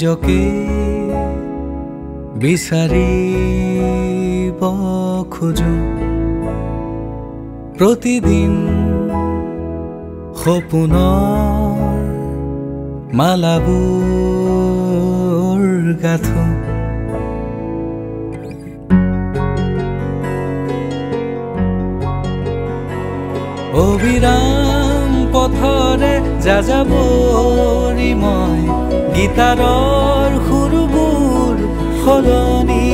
নিজকে বিচাৰিব খোজো প্ৰতিদিন সপোনৰ মালাবোৰ গাঁথো অবিৰাম পথৰে যাযাবৰী মই গীতাৰৰ সুৰবোৰ সলনি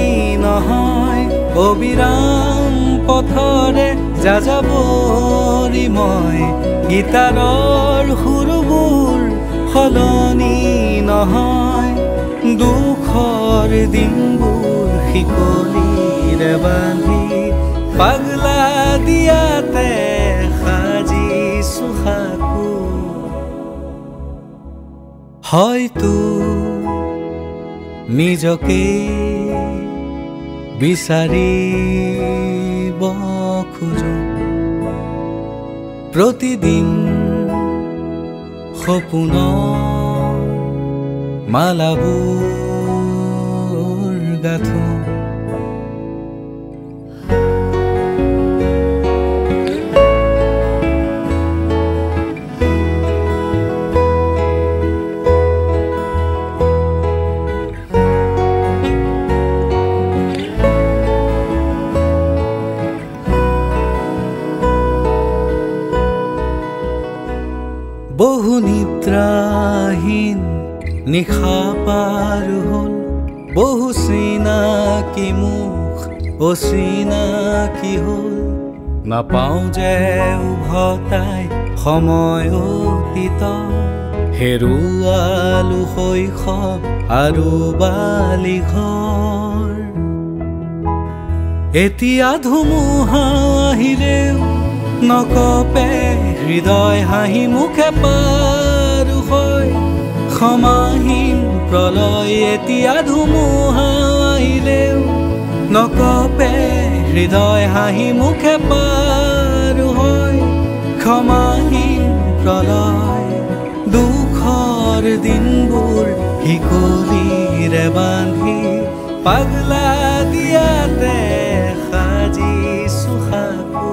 নহয় অবিৰাম পথৰে যাযাবৰী মই গীতাৰৰ সুৰবোৰ সলনি নহয় দুখৰ দিনবোৰ শিকলিৰে বান্ধি পাগলা দিয়াতে সাজিছো সাকো হয়তো নিজকে বিচাৰিব খোজো প্ৰতিদিন সপোনৰ মালাবোৰ গাঁথো বহু নিদ্ৰাহীন নিশা পাৰ হ'ল বহু চিনাকি মুখ অচিনাকি হ'ল নাপাওঁ যে উভতাই সময় অতীত হেৰুৱালো শৈশৱ আৰু বালিঘৰ এতিয়া ধুমুহা আহিলেও নকপে হৃদয় হাঁহি মুখে পাৰ হয় ক্ষমাহীন প্ৰলয় এতিয়া ধুমুহা আহিলেও নকপে হৃদয় হাঁহি মুখে পাৰ হয় ক্ষমাহীন প্ৰলয় দুখৰ দিনবোৰ শিকলিৰে বান্ধি পাগলা দিয়াতে সাজিছো সাকো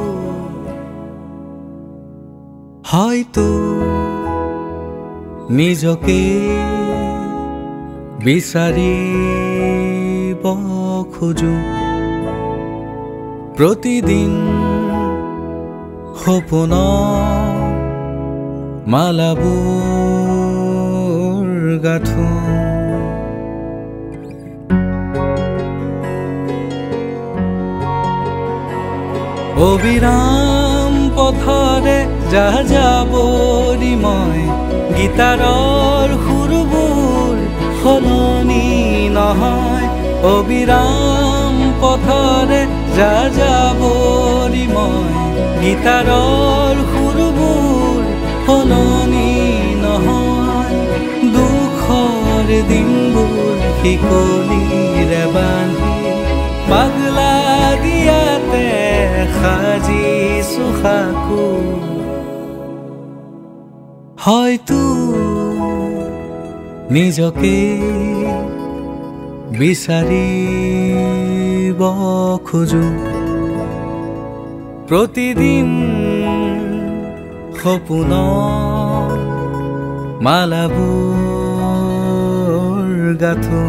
হয়তো নিজকে বিচাৰিব খোজো প্ৰতিদিন সপোনৰ মালাবোৰ গাঁথো অবিৰাম পথৰে যাযাবৰী মই গীতাৰৰ সুৰবোৰ সলনি নহয় অবিৰাম পথৰে যাযাবৰী মই গীতাৰৰ সুৰবোৰ সলনি নহয় দুখৰ দিনবোৰ শিকলিৰে বান্ধি পাগলা দিয়াতে সাজিছো সাকো হয়তো নিজকে বিচাৰিব খোজো প্ৰতিদিন সপোনৰ মালাবোৰ গাঁথো